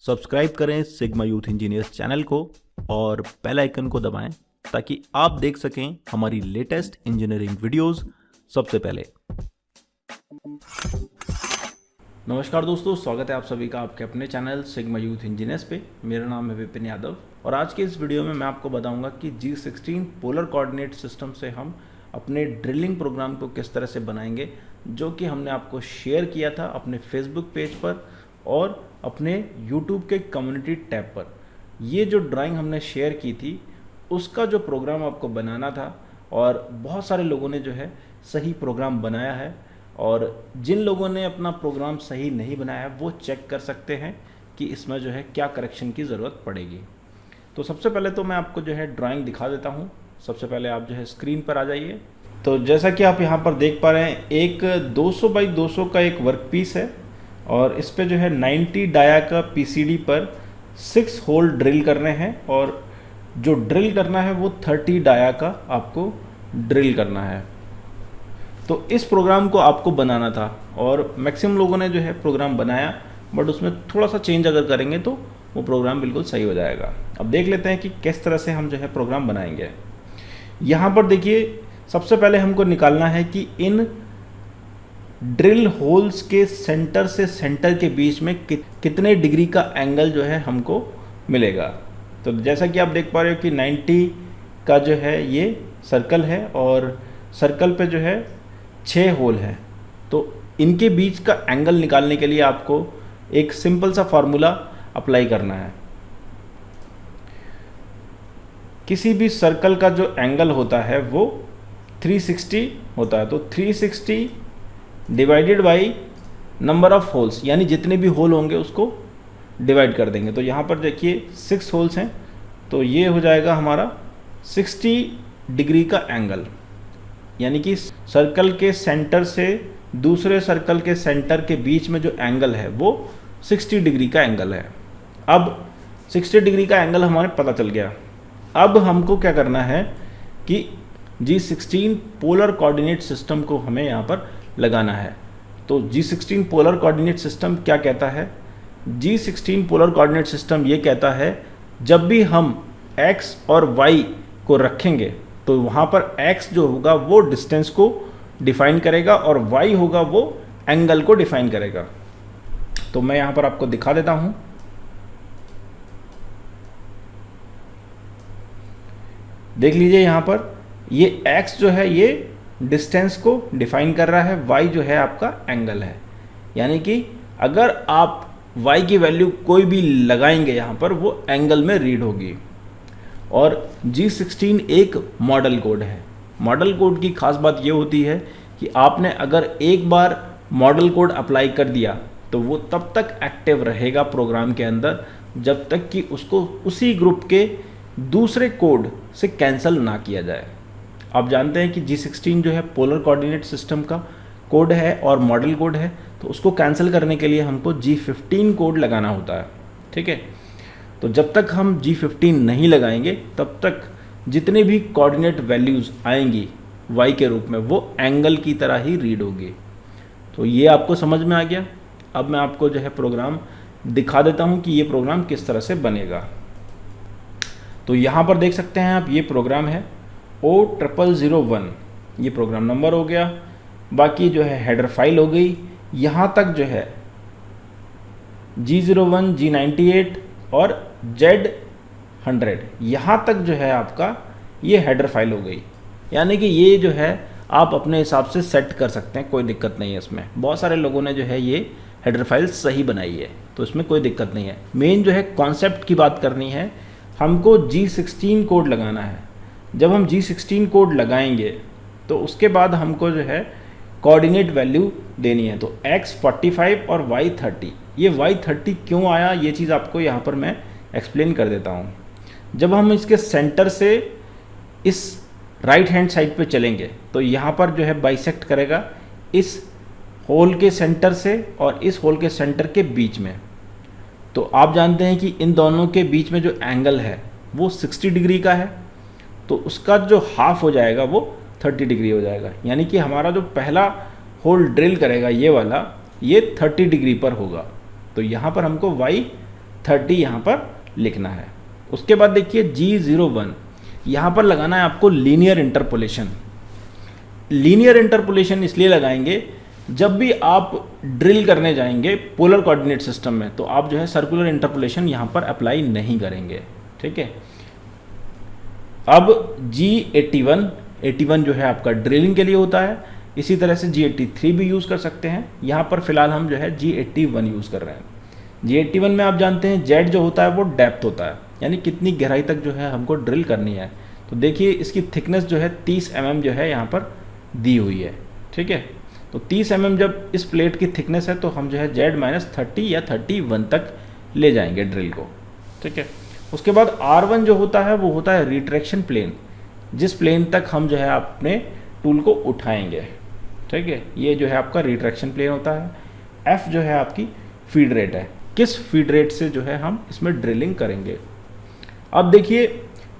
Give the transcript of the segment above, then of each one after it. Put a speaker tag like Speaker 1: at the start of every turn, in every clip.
Speaker 1: Subscribe करें sigma youth engineers channel को और बेल आइकन को दबाएं ताकि आप देख सकें हमारी लेटेस्ट इंजीनियरिंग वीडियोस सबसे पहले। नमस्कार दोस्तों, स्वागत है आप सभी का आपके अपने चैनल सिग्मा यूथ इंजीनियर्स पे। मेरा नाम है विपिन यादव और आज के इस वीडियो में मैं आपको बताऊंगा कि G16 पोलर कोऑर्डिनेट सिस्टम से हम अपने ड्रिलिंग प्रोग्राम को किस तरह से बनाएंगे, जो कि हमने आपको शेयर किया था अपने फेसबुक पेज पर और अपने यूट्यूब के कम्युनिटी टैब पर। ये जो ड्राइंग हमने शेयर की थी उसका जो प्रोग्राम आपको बनाना था और बहुत सारे लोगों ने जो है सही प्रोग्राम बनाया है, और जिन लोगों ने अपना प्रोग्राम सही नहीं बनाया है वो चेक कर सकते हैं कि इसमें जो है क्या करेक्शन की ज़रूरत पड़ेगी। तो सबसे पहले तो मैं आपको जो है ड्राइंग दिखा देता हूँ। सबसे पहले आप जो है स्क्रीन पर आ जाइए। तो जैसा कि आप यहाँ पर देख पा रहे हैं, एक 200 बाई 200 का एक वर्क पीस है और इस पे जो है 90 डाया का पीसीडी पर 6 होल ड्रिल करने हैं, और जो ड्रिल करना है वो 30 डाया का आपको ड्रिल करना है। तो इस प्रोग्राम को आपको बनाना था और मैक्सिमम लोगों ने जो है प्रोग्राम बनाया, बट उसमें थोड़ा सा चेंज अगर करेंगे तो वो प्रोग्राम बिल्कुल सही हो जाएगा। अब देख लेते हैं कि किस तरह से हम जो है प्रोग्राम बनाएंगे। यहाँ पर देखिए, सबसे पहले हमको निकालना है कि इन ड्रिल होल्स के सेंटर से सेंटर के बीच में कितने डिग्री का एंगल जो है हमको मिलेगा। तो जैसा कि आप देख पा रहे हो कि 90 का जो है ये सर्कल है और सर्कल पे जो है 6 होल है। तो इनके बीच का एंगल निकालने के लिए आपको एक सिंपल सा फॉर्मूला अप्लाई करना है। किसी भी सर्कल का जो एंगल होता है वो 360 होता है। तो 360 divided by number of holes, यानी जितने भी होल होंगे उसको डिवाइड कर देंगे। तो यहाँ पर देखिए 6 होल्स हैं, तो ये हो जाएगा हमारा 60 डिग्री का एंगल, यानी कि सर्कल के सेंटर से दूसरे सर्कल के सेंटर के बीच में जो एंगल है वो 60 डिग्री का एंगल है। अब 60 डिग्री का एंगल हमारे पता चल गया। अब हमको क्या करना है कि G16 पोलर कोऑर्डिनेट सिस्टम को हमें यहाँ पर लगाना है। तो G16 पोलर कोऑर्डिनेट सिस्टम क्या कहता है? G16 पोलर कोऑर्डिनेट सिस्टम ये कहता है, जब भी हम x और y को रखेंगे तो वहाँ पर x जो होगा वो डिस्टेंस को डिफाइन करेगा और y होगा वो एंगल को डिफाइन करेगा। तो मैं यहाँ पर आपको दिखा देता हूँ। देख लीजिए, यहाँ पर ये x जो है ये डिस्टेंस को डिफाइन कर रहा है, y जो है आपका एंगल है। यानी कि अगर आप y की वैल्यू कोई भी लगाएंगे यहाँ पर वो एंगल में रीड होगी। और G16 एक मॉडल कोड है। मॉडल कोड की खास बात ये होती है कि आपने अगर एक बार मॉडल कोड अप्लाई कर दिया तो वो तब तक एक्टिव रहेगा प्रोग्राम के अंदर जब तक कि उसको उसी ग्रुप के दूसरे कोड से कैंसिल ना किया जाए। आप जानते हैं कि G16 जो है पोलर कोऑर्डिनेट सिस्टम का कोड है और मॉडल कोड है, तो उसको कैंसिल करने के लिए हमको G15 कोड लगाना होता है। ठीक है, तो जब तक हम G15 नहीं लगाएंगे तब तक जितने भी कोऑर्डिनेट वैल्यूज़ आएंगी y के रूप में वो एंगल की तरह ही रीड होगी। तो ये आपको समझ में आ गया। अब मैं आपको जो है प्रोग्राम दिखा देता हूँ कि ये प्रोग्राम किस तरह से बनेगा। तो यहाँ पर देख सकते हैं आप, ये प्रोग्राम है O0001, ये प्रोग्राम नंबर हो गया। बाकी जो है हेडर फाइल हो गई। यहाँ तक जो है G01, G98 और Z100, यहाँ तक जो है आपका ये हेडर फाइल हो गई। यानी कि ये जो है आप अपने हिसाब से सेट कर सकते हैं, कोई दिक्कत नहीं है इसमें। बहुत सारे लोगों ने जो है ये हेडर फाइल सही बनाई है, तो इसमें कोई दिक्कत नहीं है। मेन जो है कॉन्सेप्ट की बात करनी है, हमको G16 कोड लगाना है। जब हम G16 कोड लगाएंगे तो उसके बाद हमको जो है कोऑर्डिनेट वैल्यू देनी है। तो x 45 और y 30। ये y 30 क्यों आया, ये चीज़ आपको यहाँ पर मैं एक्सप्लेन कर देता हूँ। जब हम इसके सेंटर से इस राइट हैंड साइड पे चलेंगे तो यहाँ पर जो है बाइसेक्ट करेगा इस होल के सेंटर से और इस होल के सेंटर के बीच में। तो आप जानते हैं कि इन दोनों के बीच में जो एंगल है वो 60 डिग्री का है, तो उसका जो हाफ हो जाएगा वो 30 डिग्री हो जाएगा। यानी कि हमारा जो पहला होल ड्रिल करेगा ये वाला, ये 30 डिग्री पर होगा। तो यहाँ पर हमको y 30 यहाँ पर लिखना है। उसके बाद देखिए G01, यहाँ पर लगाना है आपको लीनियर इंटरपोलेशन। लीनियर इंटरपोलेशन इसलिए लगाएंगे, जब भी आप ड्रिल करने जाएंगे पोलर कोऑर्डिनेट सिस्टम में तो आप जो है सर्कुलर इंटरपोलेशन यहाँ पर अप्लाई नहीं करेंगे, ठीक है। अब G81 जो है आपका ड्रिलिंग के लिए होता है, इसी तरह से G83 भी यूज़ कर सकते हैं। यहाँ पर फिलहाल हम जो है G81 यूज़ कर रहे हैं। G81 में आप जानते हैं जेड जो होता है वो डेप्थ होता है, यानी कितनी गहराई तक जो है हमको ड्रिल करनी है। तो देखिए इसकी थिकनेस जो है 30 mm जो है यहाँ पर दी हुई है, ठीक है। तो 30 mm जब इस प्लेट की थिकनेस है तो हम जो है Z-30 या 31 तक ले जाएंगे ड्रिल को, ठीक है। उसके बाद R1 जो होता है वो होता है रिट्रैक्शन प्लेन, जिस प्लेन तक हम जो है अपने टूल को उठाएंगे, ठीक है। ये जो है आपका रिट्रैक्शन प्लेन होता है। F जो है आपकी फीड रेट है, किस फीड रेट से जो है हम इसमें ड्रिलिंग करेंगे। अब देखिए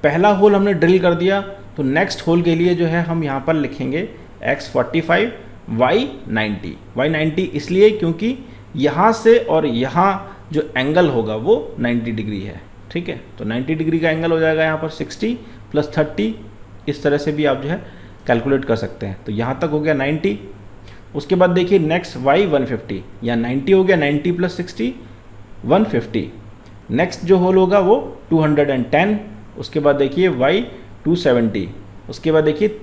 Speaker 1: पहला होल हमने ड्रिल कर दिया, तो नेक्स्ट होल के लिए जो है हम यहाँ पर लिखेंगे X45 Y90 इसलिए क्योंकि यहाँ से और यहाँ जो एंगल होगा वो 90 डिग्री है, ठीक है। तो 90 डिग्री का एंगल हो जाएगा यहाँ पर 60 + 30, इस तरह से भी आप जो है कैलकुलेट कर सकते हैं। तो यहाँ तक हो गया 90। उसके बाद देखिए नेक्स्ट Y150, या 90 हो गया, 90 + 60 150। नेक्स्ट जो होल होगा वो 210। उसके बाद देखिए Y270, उसके बाद देखिए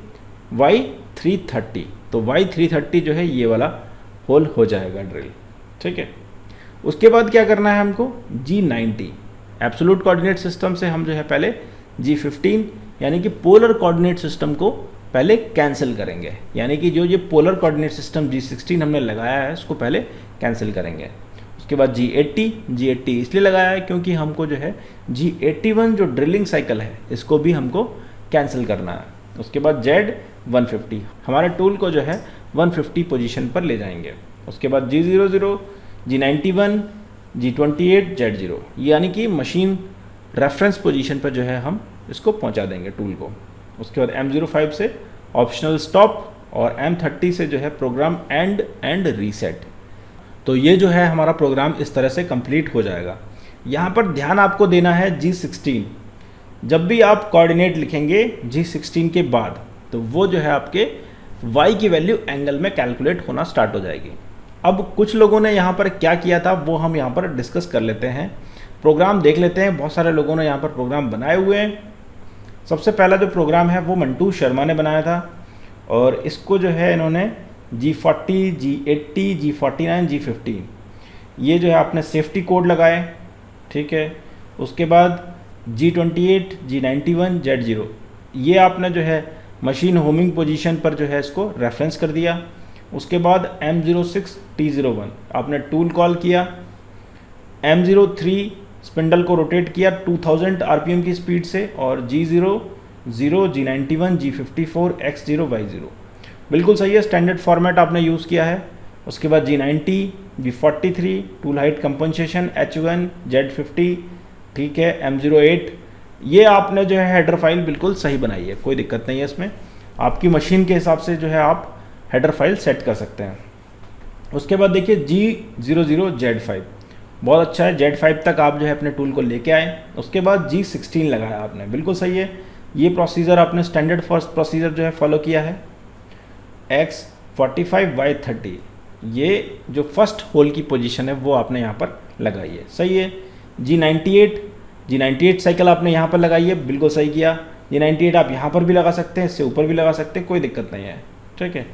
Speaker 1: Y330। तो Y330 जो है ये वाला होल हो जाएगा ड्रिल, ठीक है। उसके बाद क्या करना है हमको, G90 एब्सोल्यूट कोऑर्डिनेट सिस्टम से हम जो है पहले G15 यानी कि पोलर कोऑर्डिनेट सिस्टम को पहले कैंसिल करेंगे, यानी कि जो ये पोलर कोऑर्डिनेट सिस्टम G16 हमने लगाया है उसको पहले कैंसिल करेंगे। उसके बाद G80 इसलिए लगाया है क्योंकि हमको जो है G81 जो ड्रिलिंग साइकिल है इसको भी हमको कैंसिल करना है। उसके बाद Z150 हमारे टूल को जो है 150 पोजीशन पर ले जाएंगे। उसके बाद G00, G91, G28, Z0, यानी कि मशीन रेफरेंस पोजीशन पर जो है हम इसको पहुंचा देंगे टूल को। उसके बाद M05 से ऑप्शनल स्टॉप और M30 से जो है प्रोग्राम एंड रीसेट। तो ये जो है हमारा प्रोग्राम इस तरह से कंप्लीट हो जाएगा। यहाँ पर ध्यान आपको देना है G16, जब भी आप कोऑर्डिनेट लिखेंगे G16 के बाद तो वो जो है आपके Y की वैल्यू एंगल में कैलकुलेट होना स्टार्ट हो जाएगी। अब कुछ लोगों ने यहाँ पर क्या किया था वो हम यहाँ पर डिस्कस कर लेते हैं, प्रोग्राम देख लेते हैं। बहुत सारे लोगों ने यहाँ पर प्रोग्राम बनाए हुए हैं। सबसे पहला जो प्रोग्राम है वो मंटू शर्मा ने बनाया था और इसको जो है इन्होंने G40, G80, G49, G15 ये जो है आपने सेफ्टी कोड लगाए, ठीक है। उसके बाद G28, G91, Z0 ये आपने जो है मशीन होमिंग पोजीशन पर जो है इसको रेफरेंस कर दिया। उसके बाद M06, T01 आपने टूल कॉल किया। M03 स्पिंडल को रोटेट किया 2000 RPM की स्पीड से और G00, G91, G54, X0, Y0 बिल्कुल सही है, स्टैंडर्ड फॉर्मेट आपने यूज़ किया है। उसके बाद G90, G43 tool height compensation H1, Z50, ठीक है। M08 ये आपने जो है हेडर फाइल बिल्कुल सही बनाई है, कोई दिक्कत नहीं है इसमें। आपकी मशीन के हिसाब से जो है आप हेडर फाइल सेट कर सकते हैं। उसके बाद देखिए G00, Z5 बहुत अच्छा है, Z5 तक आप जो है अपने टूल को लेके आए। उसके बाद G16 लगाया आपने, बिल्कुल सही है। ये प्रोसीजर आपने स्टैंडर्ड फर्स्ट प्रोसीजर जो है फॉलो किया है। X45, Y30 ये जो फर्स्ट होल की पोजीशन है वो आपने यहाँ पर लगाई है, सही है। G98 साइकिल आपने यहाँ पर लगाई है, बिल्कुल सही किया। G98 आप यहाँ पर भी लगा सकते हैं, इससे ऊपर भी लगा सकते हैं, कोई दिक्कत नहीं है, ठीक है।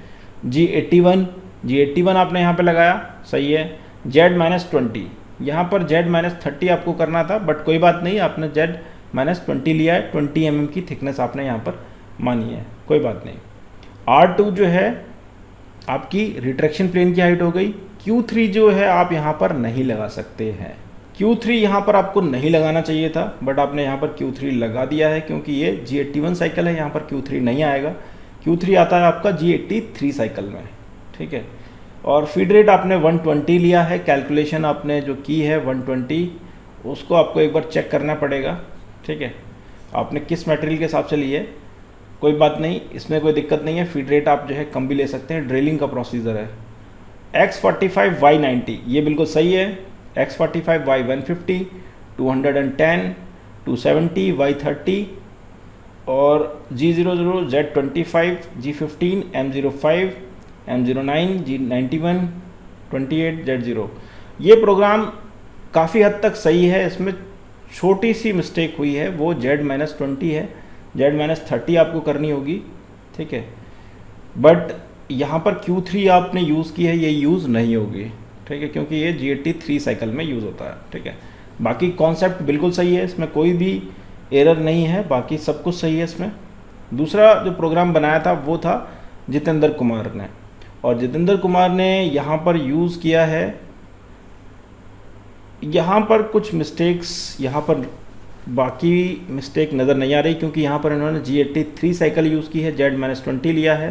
Speaker 1: G81 आपने यहाँ पर लगाया, सही है। Z-20 यहाँ पर Z-30 आपको करना था बट कोई बात नहीं, आपने Z-20 लिया है। 20 mm की थिकनेस आपने यहाँ पर मानी है, कोई बात नहीं। R2 जो है आपकी रिट्रैक्शन प्लेन की हाइट हो गई। Q3 जो है आप यहाँ पर नहीं लगा सकते हैं, Q3 यहाँ पर आपको नहीं लगाना चाहिए था बट आपने यहाँ पर Q3 लगा दिया है क्योंकि ये G81 साइकिल है, यहाँ पर Q3 नहीं आएगा। Q3 आता है आपका G83 साइकिल में, ठीक है। और फीड रेट आपने 120 लिया है, कैलकुलेशन आपने जो की है 120 उसको आपको एक बार चेक करना पड़ेगा, ठीक है। आपने किस मटेरियल के हिसाब से ली है कोई बात नहीं, इसमें कोई दिक्कत नहीं है। फीड रेट आप जो है कम भी ले सकते हैं, ड्रिलिंग का प्रोसीजर है। X45, Y90 ये बिल्कुल सही है। X45 Y150, 210, 270 Y30 और G00, Z25, G15, M05, M09, G91, 28, Z0। ये प्रोग्राम काफ़ी हद तक सही है। इसमें छोटी सी मिस्टेक हुई है, वो Z-20 है, Z-30 आपको करनी होगी, ठीक है। बट यहाँ पर Q3 आपने यूज़ की है, ये यूज़ नहीं होगी, ठीक है, क्योंकि ये G83 साइकिल में यूज़ होता है, ठीक है। बाकी कॉन्सेप्ट बिल्कुल सही है, इसमें कोई भी एरर नहीं है, बाकी सब कुछ सही है इसमें। दूसरा जो प्रोग्राम बनाया था वो था जितेंद्र कुमार ने, और जितेंद्र कुमार ने यहाँ पर यूज़ किया है, यहाँ पर कुछ मिस्टेक्स, यहाँ पर बाकी मिस्टेक नज़र नहीं आ रही, क्योंकि यहाँ पर इन्होंने G83 साइकिल यूज़ की है, Z-20 लिया है,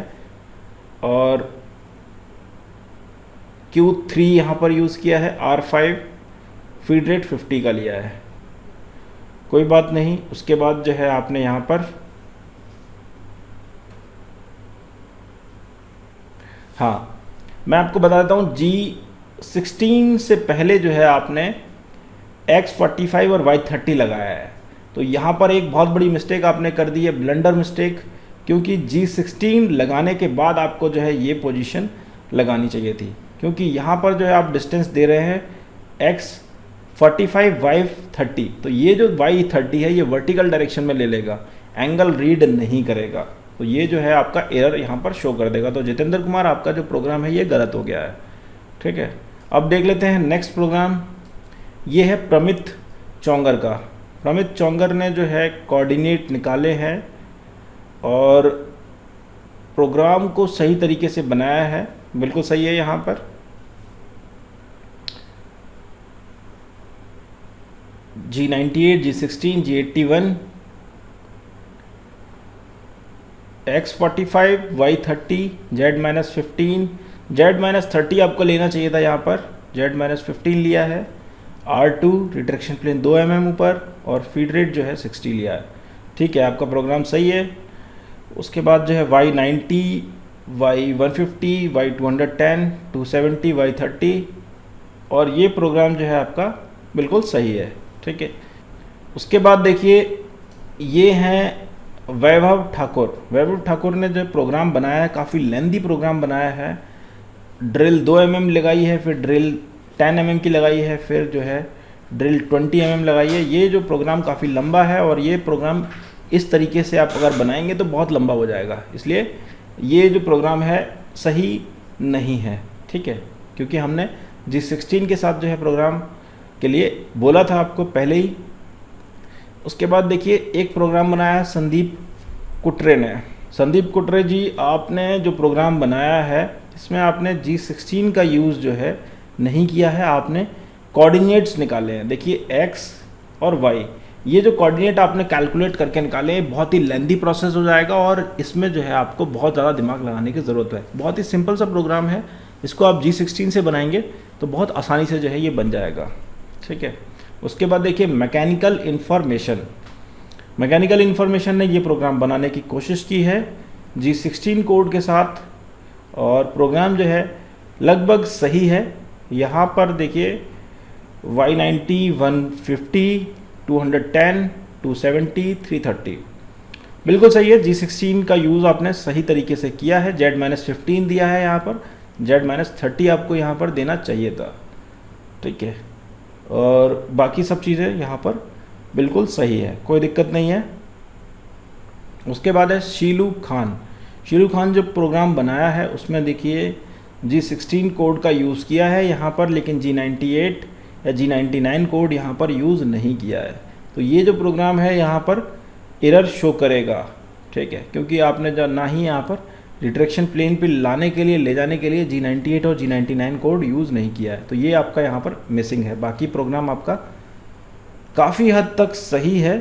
Speaker 1: और Q3 यहाँ पर यूज़ किया है, R5 फीड रेट 50 का लिया है, कोई बात नहीं। उसके बाद जो है आपने यहाँ पर, हाँ मैं आपको बता देता हूँ, G16 से पहले जो है आपने X45 और Y30 लगाया है। तो यहाँ पर एक बहुत बड़ी मिस्टेक आपने कर दी है, ब्लंडर मिस्टेक, क्योंकि G16 लगाने के बाद आपको जो है ये पोजीशन लगानी चाहिए थी, क्योंकि यहाँ पर जो है आप डिस्टेंस दे रहे हैं X45 Y30, तो ये जो Y30 है ये वर्टिकल डायरेक्शन में ले लेगा, एंगल रीड नहीं करेगा, तो ये जो है आपका एरर यहाँ पर शो कर देगा। तो जितेंद्र कुमार आपका जो प्रोग्राम है ये गलत हो गया है, ठीक है। अब देख लेते हैं नेक्स्ट प्रोग्राम, ये है प्रमित चौंगर का। प्रमित चौंगर ने जो है कोऑर्डिनेट निकाले हैं और प्रोग्राम को सही तरीके से बनाया है, बिल्कुल सही है। यहाँ पर G98, G16, G81, X45, Y30, Z-15, Z-30 आपको लेना चाहिए था, यहाँ पर Z-15 लिया है, R2 रिट्रैक्शन प्लेन 2 mm ऊपर और फीड रेट जो है 60 लिया है, ठीक है, आपका प्रोग्राम सही है। उसके बाद जो है Y90, Y150, Y210, 270, Y30 और ये प्रोग्राम जो है आपका बिल्कुल सही है, ठीक है। उसके बाद देखिए ये हैं वैभव ठाकुर। वैभव ठाकुर ने जो प्रोग्राम बनाया है, काफ़ी लेंदी प्रोग्राम बनाया है, ड्रिल 2 mm लगाई है, फिर ड्रिल 10 mm की लगाई है, फिर जो है ड्रिल 20 mm लगाई है। ये जो प्रोग्राम काफ़ी लंबा है और ये प्रोग्राम इस तरीके से आप अगर बनाएंगे तो बहुत लंबा हो जाएगा, इसलिए ये जो प्रोग्राम है सही नहीं है, ठीक है, क्योंकि हमने G16 के साथ जो है प्रोग्राम के लिए बोला था आपको पहले ही। उसके बाद देखिए एक प्रोग्राम बनाया है संदीप कुटरे ने। संदीप कुटरे जी, आपने जो प्रोग्राम बनाया है इसमें आपने G16 का यूज़ जो है नहीं किया है, आपने कोऑर्डिनेट्स निकाले हैं। देखिए X और Y, ये जो कोऑर्डिनेट आपने कैलकुलेट करके निकाले, बहुत ही लेंदी प्रोसेस हो जाएगा और इसमें जो है आपको बहुत ज़्यादा दिमाग लगाने की ज़रूरत है। बहुत ही सिंपल सा प्रोग्राम है, इसको आप G16 से बनाएंगे तो बहुत आसानी से जो है ये बन जाएगा, ठीक है। उसके बाद देखिए मैकेनिकल इन्फॉर्मेशन। मैकेनिकल इन्फॉर्मेशन ने ये प्रोग्राम बनाने की कोशिश की है G16 कोड के साथ और प्रोग्राम जो है लगभग सही है। यहाँ पर देखिए Y90, 150, 210, 270, 330 बिल्कुल सही है। G16 का यूज़ आपने सही तरीके से किया है। Z-15 दिया है, यहाँ पर Z-30 आपको यहाँ पर देना चाहिए था, ठीक है। और बाकी सब चीज़ें यहाँ पर बिल्कुल सही है, कोई दिक्कत नहीं है। उसके बाद है शीलू खान। शीलू खान जो प्रोग्राम बनाया है उसमें देखिए G16 कोड का यूज़ किया है यहाँ पर, लेकिन G98 या G99 कोड यहाँ पर यूज़ नहीं किया है। तो ये जो प्रोग्राम है यहाँ पर एरर शो करेगा, ठीक है, क्योंकि आपने जो ना ही यहाँ पर रिट्रैक्शन प्लेन पे लाने के लिए, ले जाने के लिए G98 और G99 कोड यूज़ नहीं किया है, तो ये आपका यहाँ पर मिसिंग है। बाकी प्रोग्राम आपका काफ़ी हद तक सही है,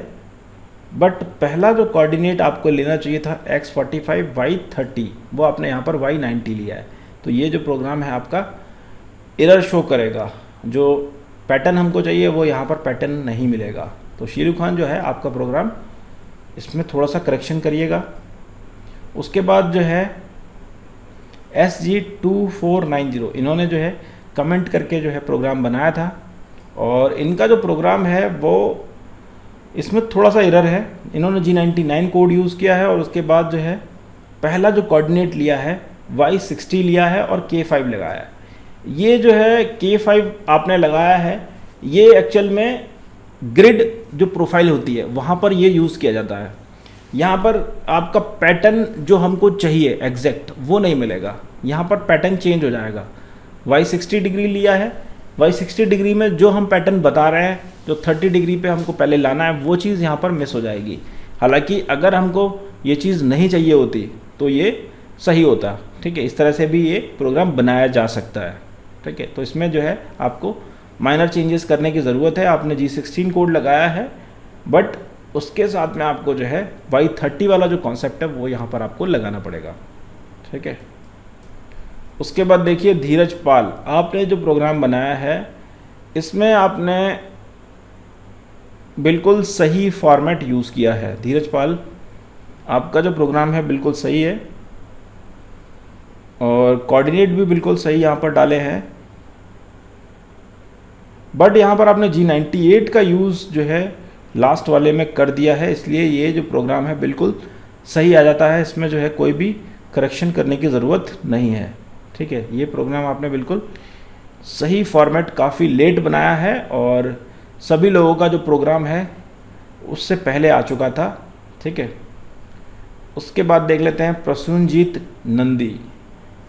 Speaker 1: बट पहला जो कोऑर्डिनेट आपको लेना चाहिए था X45 Y30, वो आपने यहाँ पर Y90 लिया है, तो ये जो प्रोग्राम है आपका एरर शो करेगा। जो पैटर्न हमको चाहिए वो यहाँ पर पैटर्न नहीं मिलेगा। तो शीलू खान जो है आपका प्रोग्राम, इसमें थोड़ा सा करेक्शन करिएगा। उसके बाद जो है SG2490, इन्होंने जो है कमेंट करके जो है प्रोग्राम बनाया था, और इनका जो प्रोग्राम है वो इसमें थोड़ा सा एरर है। इन्होंने G99 कोड यूज़ किया है और उसके बाद जो है पहला जो कोऑर्डिनेट लिया है Y60 लिया है और K5 लगाया है। ये जो है K5 आपने लगाया है, ये एक्चुअल में ग्रिड जो प्रोफाइल होती है वहाँ पर ये यूज़ किया जाता है। यहाँ पर आपका पैटर्न जो हमको चाहिए एग्जैक्ट वो नहीं मिलेगा, यहाँ पर पैटर्न चेंज हो जाएगा। Y60 डिग्री लिया है, Y60 डिग्री में जो हम पैटर्न बता रहे हैं, जो 30 डिग्री पे हमको पहले लाना है वो चीज़ यहाँ पर मिस हो जाएगी। हालांकि अगर हमको ये चीज़ नहीं चाहिए होती तो ये सही होता, ठीक है। इस तरह से भी ये प्रोग्राम बनाया जा सकता है, ठीक है। तो इसमें जो है आपको माइनर चेंजेस करने की ज़रूरत है। आपने G16 कोड लगाया है, बट उसके साथ में आपको जो है Y30 वाला जो कॉन्सेप्ट है वो यहाँ पर आपको लगाना पड़ेगा, ठीक है। उसके बाद देखिए धीरज पाल, आपने जो प्रोग्राम बनाया है इसमें आपने बिल्कुल सही फॉर्मेट यूज़ किया है। धीरज पाल, आपका जो प्रोग्राम है बिल्कुल सही है और कोऑर्डिनेट भी बिल्कुल सही यहाँ पर डाले हैं, बट यहाँ पर आपने G98 का यूज़ जो है लास्ट वाले में कर दिया है, इसलिए ये जो प्रोग्राम है बिल्कुल सही आ जाता है। इसमें जो है कोई भी करेक्शन करने की ज़रूरत नहीं है, ठीक है। ये प्रोग्राम आपने बिल्कुल सही फॉर्मेट काफ़ी लेट बनाया है और सभी लोगों का जो प्रोग्राम है उससे पहले आ चुका था, ठीक है। उसके बाद देख लेते हैं प्रसूनजीत नंदी,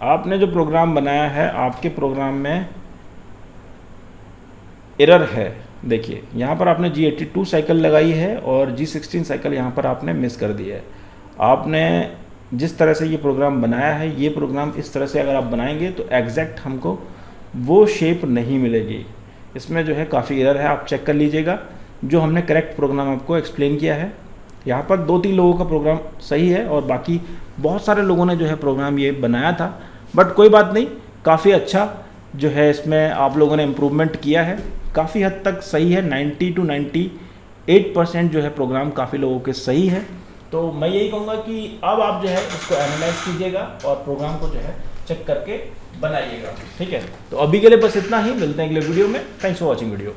Speaker 1: आपने जो प्रोग्राम बनाया है आपके प्रोग्राम में एरर है। देखिए यहाँ पर आपने G82 साइकिल लगाई है और G16 साइकिल यहाँ पर आपने मिस कर दी है। आपने जिस तरह से ये प्रोग्राम बनाया है, ये प्रोग्राम इस तरह से अगर आप बनाएंगे तो एग्जैक्ट हमको वो शेप नहीं मिलेगी। इसमें जो है काफ़ी एरर है, आप चेक कर लीजिएगा। जो हमने करेक्ट प्रोग्राम आपको एक्सप्लेन किया है, यहाँ पर 2-3 लोगों का प्रोग्राम सही है और बाकी बहुत सारे लोगों ने जो है प्रोग्राम ये बनाया था, बट कोई बात नहीं, काफ़ी अच्छा जो है इसमें आप लोगों ने इम्प्रूवमेंट किया है, काफ़ी हद तक सही है। 90 to 98% जो है प्रोग्राम काफ़ी लोगों के सही है। तो मैं यही कहूँगा कि अब आप जो है इसको एनालाइज कीजिएगा और प्रोग्राम को जो है चेक करके बनाइएगा, ठीक है। तो अभी के लिए बस इतना ही, मिलते हैं अगले वीडियो में। Thanks for watching video.